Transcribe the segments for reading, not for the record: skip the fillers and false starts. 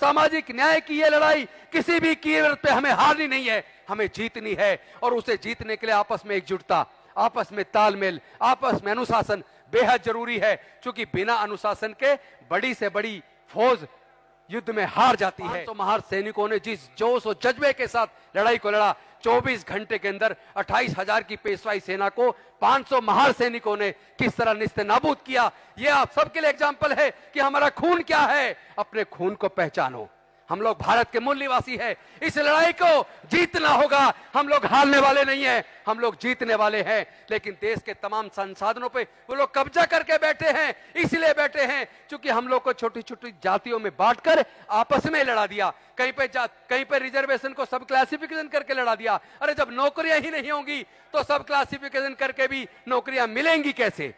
सामाजिक न्याय की ये लड़ाई किसी भी कीमत पे हमें हारनी नहीं है, हमें जीतनी है। और उसे जीतने के लिए आपस में एकजुटता, आपस में तालमेल, आपस में अनुशासन बेहद जरूरी है, क्योंकि बिना अनुशासन के बड़ी से बड़ी फौज युद्ध में हार जाती है। तो महार सैनिकों ने जिस जोश और जज्बे के साथ लड़ाई को लड़ा, 24 घंटे के अंदर 28,000 की पेशवाई सेना को 500 महार सैनिकों ने किस तरह निस्तेनाबूद किया, यह आप सबके लिए एग्जाम्पल है कि हमारा खून क्या है। अपने खून को पहचानो। हम लोग भारत के मूल निवासी हैं, इस लड़ाई को जीतना होगा। हम लोग हारने वाले नहीं हैं, हम लोग जीतने वाले हैं। लेकिन देश के तमाम संसाधनों पे वो लोग कब्जा करके बैठे हैं, इसलिए बैठे हैं क्योंकि हम लोग को छोटी छोटी जातियों में बांटकर आपस में लड़ा दिया। कहीं पे रिजर्वेशन को सब क्लासिफिकेशन करके लड़ा दिया। अरे जब नौकरियां ही नहीं होंगी तो सब क्लासिफिकेशन करके भी नौकरियां मिलेंगी कैसे?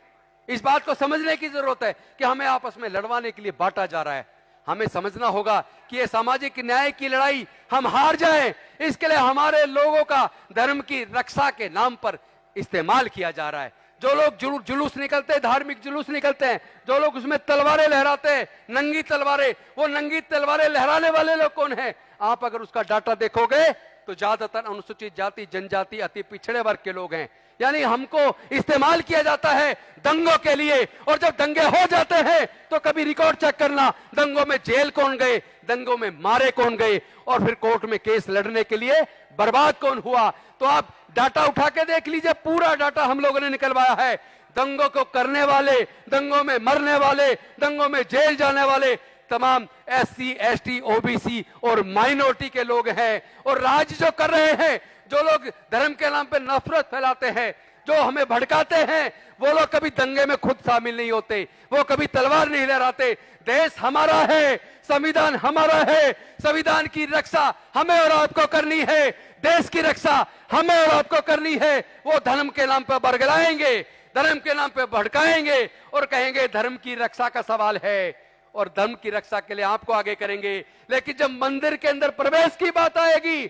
इस बात को समझने की जरूरत है कि हमें आपस में लड़वाने के लिए बांटा जा रहा है। हमें समझना होगा कि ये सामाजिक न्याय की लड़ाई हम हार जाएं, इसके लिए हमारे लोगों का धर्म की रक्षा के नाम पर इस्तेमाल किया जा रहा है। जो लोग जुलूस निकलते हैं, धार्मिक जुलूस निकलते हैं, जो लोग उसमें तलवारें लहराते हैं, नंगी तलवारें, वो नंगी तलवारें लहराने वाले लोग कौन हैं? आप अगर उसका डाटा देखोगे तो ज्यादातर अनुसूचित जाति, जनजाति, अति पिछड़े वर्ग के लोग हैं। यानी हमको इस्तेमाल किया जाता है दंगों के लिए। और जब दंगे हो जाते हैं तो कभी रिकॉर्ड चेक करना, दंगों में जेल कौन गए, दंगों में मारे कौन गए, और फिर कोर्ट में केस लड़ने के लिए बर्बाद कौन हुआ। तो आप डाटा उठा के देख लीजिए, पूरा डाटा हम लोगों ने निकलवाया है। दंगों को करने वाले, दंगों में मरने वाले, दंगों में जेल जाने वाले तमाम SC, ST, OBC और माइनॉरिटी के लोग हैं। और राज जो कर रहे हैं, जो लोग धर्म के नाम पे नफरत फैलाते हैं, जो हमें भड़काते हैं, वो लोग कभी दंगे में खुद शामिल नहीं होते, वो कभी तलवार नहीं लहराते। देश हमारा है, संविधान हमारा है, संविधान की रक्षा हमें और आपको करनी है, देश की रक्षा हमें और आपको करनी है। वो धर्म के नाम पर बरगलाएंगे, धर्म के नाम पे भड़काएंगे और कहेंगे धर्म की रक्षा का सवाल है, और धर्म की रक्षा के लिए आपको आगे करेंगे। लेकिन जब मंदिर के अंदर प्रवेश की बात आएगी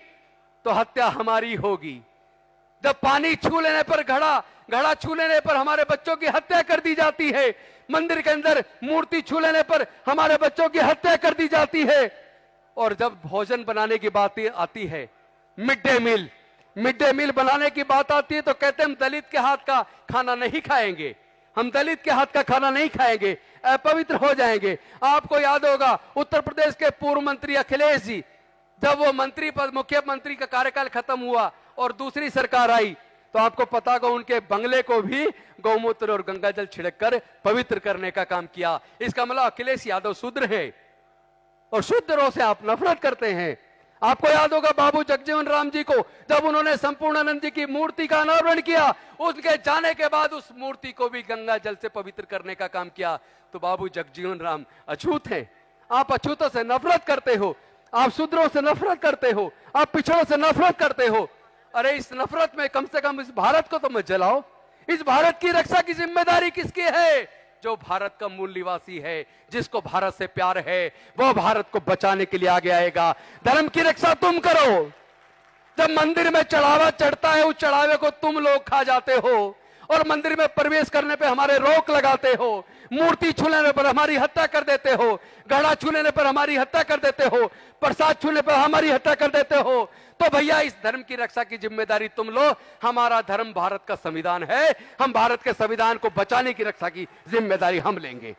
तो हत्या हमारी होगी। जब पानी छू लेने पर, घड़ा छू लेने पर हमारे बच्चों की हत्या कर दी जाती है, मंदिर के अंदर मूर्ति छू लेने पर हमारे बच्चों की हत्या कर दी जाती है। और जब भोजन बनाने की बात आती है, मिड डे मील बनाने की बात आती है, तो कहते हैं हम दलित के हाथ का खाना नहीं खाएंगे, हम दलित के हाथ का खाना नहीं खाएंगे, अपवित्र हो जाएंगे। आपको याद होगा उत्तर प्रदेश के पूर्व मंत्री अखिलेश जी, जब वो मंत्री पद, मुख्यमंत्री का कार्यकाल खत्म हुआ और दूसरी सरकार आई, तो आपको पता होगा उनके बंगले को भी गौमूत्र और गंगा जल छिड़क कर पवित्र करने का काम किया। इसका मतलब अखिलेश यादव शूद्र है और शूद्रों से आप नफरत करते हैं। आपको याद होगा बाबू जगजीवन राम जी को, जब उन्होंने संपूर्णानंद जी की मूर्ति का अनावरण किया, उनके जाने के बाद उस मूर्ति को भी गंगा जल से पवित्र करने का काम किया। तो बाबू जगजीवन राम अछूत हैं। आप अछूतों से नफरत करते हो, आप शूद्रों से नफरत करते हो, आप पिछड़ों से नफरत करते हो। अरे इस नफरत में कम से कम इस भारत को तो मत जलाओ। इस भारत की रक्षा की जिम्मेदारी किसकी है? जो भारत का मूल निवासी है, जिसको भारत से प्यार है, वो भारत को बचाने के लिए आगे आएगा। धर्म की रक्षा तुम करो। जब मंदिर में चढ़ावा चढ़ता है, उस चढ़ावे को तुम लोग खा जाते हो और मंदिर में प्रवेश करने पे हमारे रोक लगाते हो, मूर्ति छू लेने पर हमारी हत्या कर देते हो, घड़ा छू लेने पर हमारी हत्या कर देते हो, प्रसाद छूने पर हमारी हत्या कर देते हो। तो भैया इस धर्म की रक्षा की जिम्मेदारी तुम लो। हमारा धर्म भारत का संविधान है, हम भारत के संविधान को बचाने की रक्षा की जिम्मेदारी हम लेंगे।